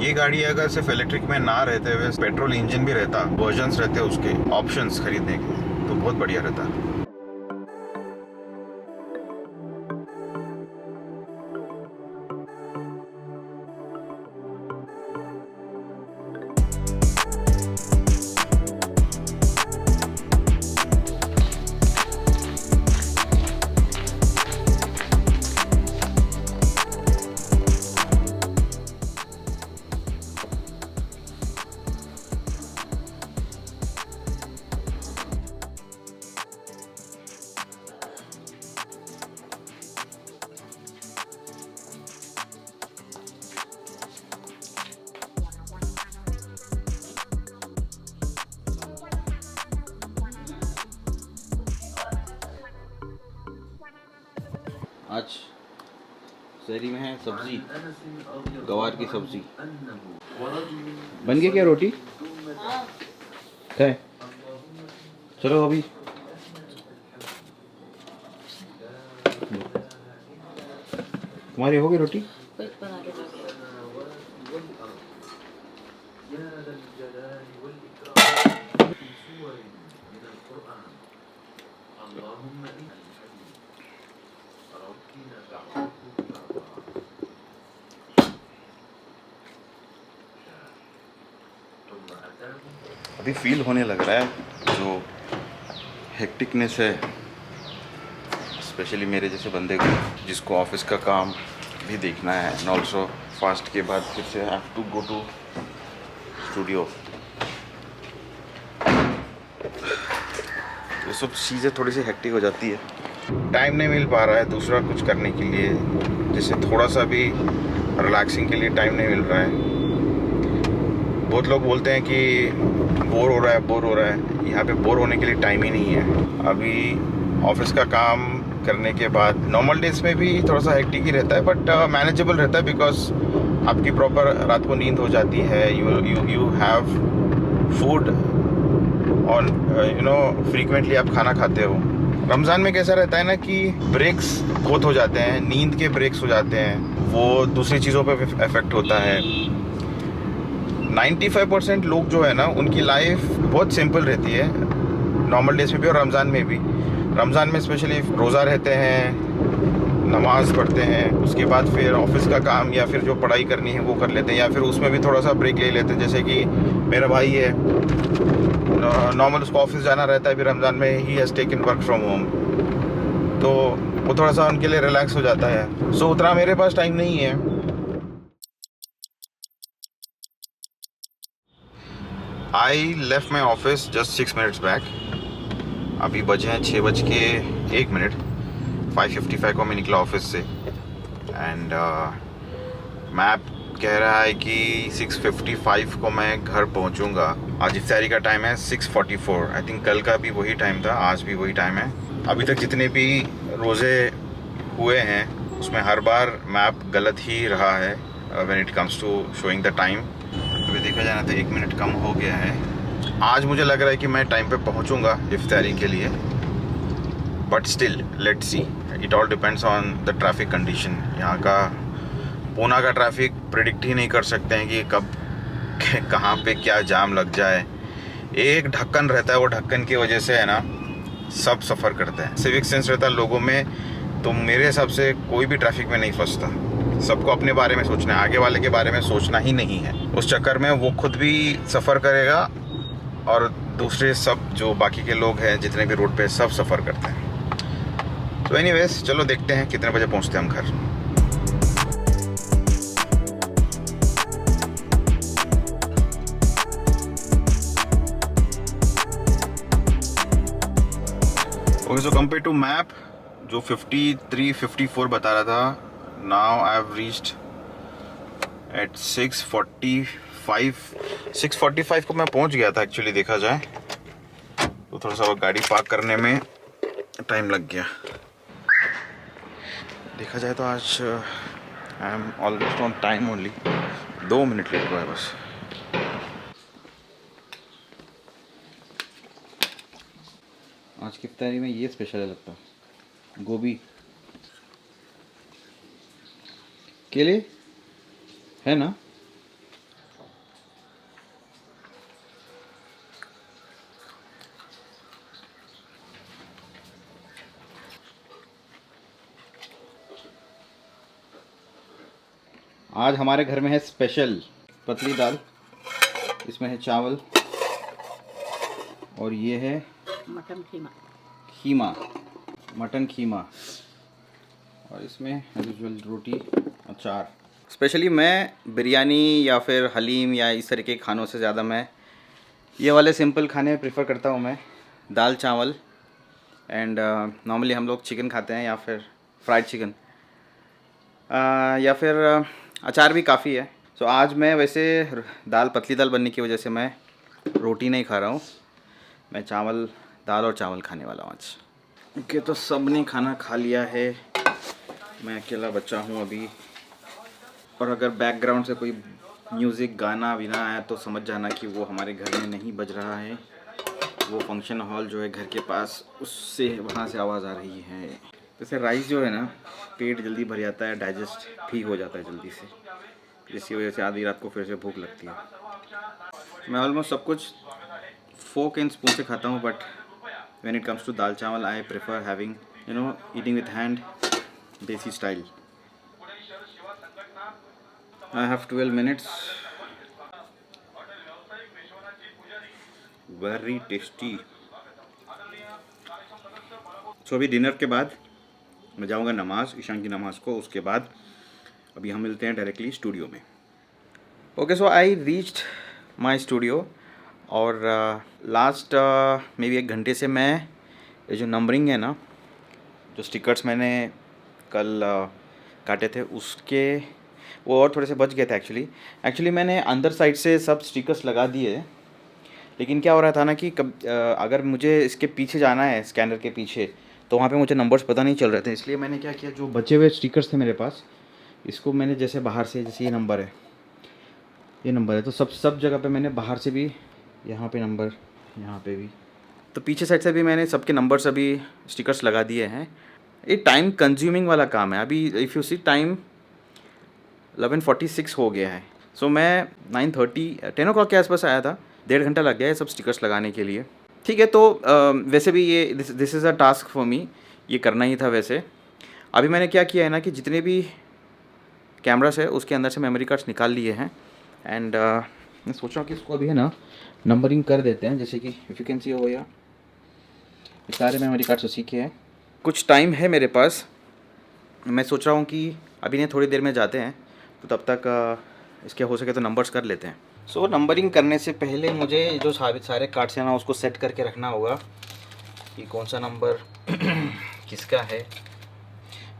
ये गाड़ी अगर सिर्फ इलेक्ट्रिक में ना रहते हुए पेट्रोल इंजन भी रहता, वर्जन्स रहते उसके ऑप्शंस खरीदने के, तो बहुत बढ़िया रहता। आज शहरी में है सब्जी, गवार की सब्जी। बन गई क्या रोटी? है चलो अभी तुम्हारी हो गई रोटी? अभी फील होने लग रहा है जो हेक्टिकनेस है, स्पेशली मेरे जैसे बंदे को जिसको ऑफिस का काम भी देखना है एंड ऑल्सो फास्ट के बाद फिर से have to go to studio. ये सब चीज़ें थोड़ी सी हेक्टिक हो जाती है, टाइम नहीं मिल पा रहा है दूसरा कुछ करने के लिए, जैसे थोड़ा सा भी रिलैक्सिंग के लिए टाइम नहीं मिल रहा है। बहुत लोग बोलते हैं कि बोर हो रहा है, बोर हो रहा है। यहाँ पे बोर होने के लिए टाइम ही नहीं है। अभी ऑफिस का काम करने के बाद नॉर्मल डेज में भी थोड़ा सा हेक्टिक ही रहता है, बट मैनेजेबल रहता है बिकॉज आपकी प्रॉपर रात को नींद हो जाती है। यू हैव फूड और फ्रीक्वेंटली आप खाना खाते हो। रमज़ान में कैसा रहता है ना कि ब्रेक्स बहुत हो जाते हैं, नींद के ब्रेक्स हो जाते हैं, वो दूसरी चीज़ों पे इफेक्ट होता है। 95% लोग जो है ना उनकी लाइफ बहुत सिंपल रहती है, नॉर्मल डेज में भी और रमज़ान में भी। रमज़ान में स्पेशली रोज़ा रहते हैं, नमाज़ पढ़ते हैं, उसके बाद फिर ऑफिस का काम या फिर जो पढ़ाई करनी है वो कर लेते हैं, या फिर उसमें भी थोड़ा सा ब्रेक ले लेते हैं। जैसे कि मेरा भाई है, नॉर्मल उसको ऑफिस जाना रहता है, फिर रमज़ान में he has taken work from home, तो वो थोड़ा सा उनके लिए रिलैक्स हो जाता है। सो उतना मेरे पास टाइम नहीं है। I left my office just 6 minutes back. अभी बजे हैं 6:01। 5:55 को मैं निकला ऑफिस से एंड मैप कह रहा है कि 6:55 को मैं घर पहुंचूंगा। आज इफ्तारी का टाइम है 6:44। आई थिंक कल का भी वही टाइम था, आज भी वही टाइम है। अभी तक जितने भी रोज़े हुए हैं उसमें हर बार मैप गलत ही रहा है when it comes to showing the time. अभी देखा जाए ना तो 1 मिनट कम हो गया है। आज मुझे लग रहा है कि मैं टाइम पे पहुंचूंगा इफ्तारी के लिए, but still let's see, it all depends on the traffic condition. यहाँ का पूना का ट्रैफिक प्रिडिक्ट ही नहीं कर सकते हैं कि कब कहाँ पे क्या जाम लग जाए। एक ढक्कन रहता है, वो ढक्कन की वजह से है ना सब सफ़र करते हैं। सिविक सेंस रहता है लोगों में, तो मेरे हिसाब से कोई भी ट्रैफिक में नहीं फंसता। सबको अपने बारे में सोचना है, आगे वाले के बारे में सोचना ही नहीं है। उस चक्कर में वो खुद भी सफ़र करेगा और दूसरे सब जो बाकी के लोग हैं जितने भी रोड पे सब सफ़र करते हैं। तो एनीवेज चलो देखते हैं कितने बजे पहुंचते हैं हम घर। Okay, so compare to map जो 53-54 बता रहा था, now I have reached at 6:45 को मैं पहुंच गया था एक्चुअली, देखा जाए तो थोड़ा सा गाड़ी पार्क करने में टाइम लग गया। देखा जाए तो आज I am almost on time, only 2 minute late हुआ है बस। आज की इफ्तारी में ये स्पेशल है लगता, गोभी केले है ना। आज हमारे घर में है स्पेशल पतली दाल, इसमें है चावल और ये है मटन खीमा और इसमें यूजुअल रोटी अचार। स्पेशली मैं बिरयानी या फिर हलीम या इस तरह के खानों से ज़्यादा मैं ये वाले सिंपल खाने प्रेफर करता हूँ। मैं दाल चावल एंड नॉर्मली हम लोग चिकन खाते हैं या फिर फ्राइड चिकन या फिर अचार भी काफ़ी है। सो आज मैं वैसे पतली दाल बनने की वजह से मैं रोटी नहीं खा रहा हूँ, मैं दाल और चावल खाने वाला हूँ आज। ओके, तो सब ने खाना खा लिया है, मैं अकेला बचा हूँ अभी। और अगर बैकग्राउंड से कोई म्यूज़िक गाना बिना आया तो समझ जाना कि वो हमारे घर में नहीं बज रहा है, वो फंक्शन हॉल जो है घर के पास उससे वहाँ से आवाज़ आ रही है। जैसे राइस जो है ना, पेट जल्दी भर जाता है, डाइजेस्ट ठीक हो जाता है जल्दी से, जिसकी वजह से आधी रात को फिर से भूख लगती है। मैं ऑलमोस्ट सब कुछ फोक एंड स्पून से खाता हूँ, but when it comes to dal chawal I prefer having eating with hand, desi style. I have 12 minutes, very tasty. So अभी डिनर के बाद मैं जाऊंगा नमाज, ईशान की नमाज को, उसके बाद अभी हम मिलते हैं डायरेक्टली स्टूडियो में। Okay, so I reached my studio और लास्ट मे बी 1 घंटे से मैं ये जो नंबरिंग है ना, जो स्टिकर्स मैंने कल काटे थे उसके वो और थोड़े से बच गए थे। एक्चुअली मैंने अंदर साइड से सब स्टिकर्स लगा दिए, लेकिन क्या हो रहा था ना कि अगर मुझे इसके पीछे जाना है, स्कैनर के पीछे, तो वहाँ पे मुझे नंबर्स पता नहीं चल रहे थे। इसलिए मैंने क्या किया, जो बचे हुए स्टिकर्स थे मेरे पास, इसको मैंने जैसे बाहर से, जैसे ये नंबर है तो सब जगह पे मैंने बाहर से भी, यहाँ पे नंबर, यहाँ पे भी, तो पीछे साइड से भी मैंने सबके नंबर्स अभी स्टिकर्स लगा दिए हैं। ये टाइम कंज्यूमिंग वाला काम है। अभी इफ़ यू सी टाइम 11:46 हो गया है। सो मैं 10 o'clock के आसपास आया था, 1.5 घंटा लग गया है सब स्टिकर्स लगाने के लिए। ठीक है, तो वैसे भी ये this is a task for me, ये करना ही था वैसे। अभी मैंने क्या किया है ना कि जितने भी कैमरास है उसके अंदर से मेमोरी कार्ड्स निकाल लिए हैं एंड मैं सोच रहा हूँ कि इसको अभी है ना नंबरिंग कर देते हैं। जैसे कि इफ़ यू कैन सी हो, या सारे मेमोरी कार्ड्स उसी के हैं। कुछ टाइम है मेरे पास, मैं सोच रहा हूँ कि अभी नहीं थोड़ी देर में जाते हैं, तो तब तक इसके हो सके तो नंबर्स कर लेते हैं। सो नंबरिंग करने से पहले मुझे जो सारे कार्ड्स हैं ना उसको सेट करके रखना होगा कि कौन सा नंबर किसका है।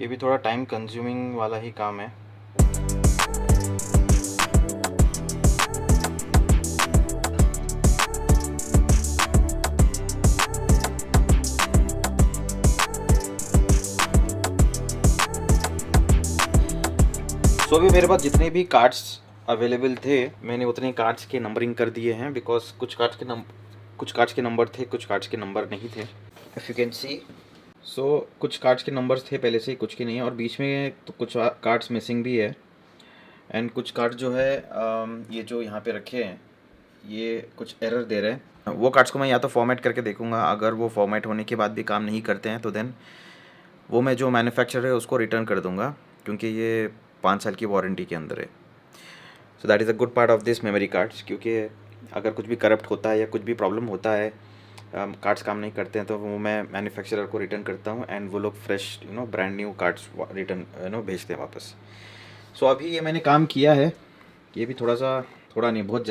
ये भी थोड़ा टाइम कंज्यूमिंग वाला ही काम है। सो अभी मेरे पास जितने भी कार्ड्स अवेलेबल थे मैंने उतने कार्ड्स के नंबरिंग कर दिए हैं, बिकॉज कुछ कार्ड्स के नंबर थे, कुछ कार्ड्स के नंबर नहीं थे। इफ़ यू कैन सी, सो कुछ कार्ड्स के नंबर्स थे पहले से ही, कुछ के नहीं है, और बीच में तो कुछ कार्ड्स मिसिंग भी है। एंड कुछ कार्ड जो है ये जो यहाँ पे रखे हैं ये कुछ एरर दे रहे हैं। वो कार्ड्स को मैं या तो फॉर्मेट करके देखूँगा, अगर वो फॉर्मेट होने के बाद भी काम नहीं करते हैं तो देन वो मैं जो मैन्युफैक्चरर है उसको रिटर्न कर दूँगा, क्योंकि ये 5 साल की वारंटी के अंदर है। So that is a good part of this memory cards, क्योंकि अगर कुछ भी करप्ट होता है या कुछ भी प्रॉब्लम होता है, कार्ड्स काम नहीं करते हैं, तो वो मैं मैन्युफैक्चरर को रिटर्न करता हूँ एंड वो लोग fresh brand new cards return भेजते हैं वापस। सो अभी ये मैंने काम किया है, ये भी थोड़ा नहीं बहुत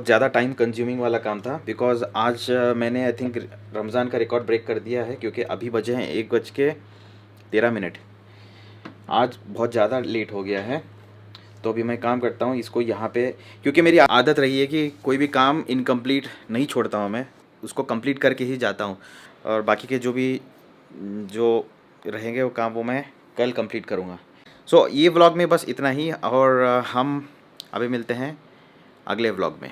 ज़्यादा टाइम कंज्यूमिंग वाला काम था, बिकॉज आज मैंने आई थिंक रमज़ान का रिकॉर्ड ब्रेक कर दिया है, क्योंकि अभी बजे हैं 1:13। आज बहुत ज़्यादा लेट हो गया है, तो अभी मैं काम करता हूँ इसको यहाँ पे, क्योंकि मेरी आदत रही है कि कोई भी काम इनकम्प्लीट नहीं छोड़ता हूँ, मैं उसको कंप्लीट करके ही जाता हूँ, और बाकी के जो रहेंगे वो काम वो मैं कल कंप्लीट करूँगा। सो ये व्लॉग में बस इतना ही, और हम अभी मिलते हैं अगले व्लॉग में।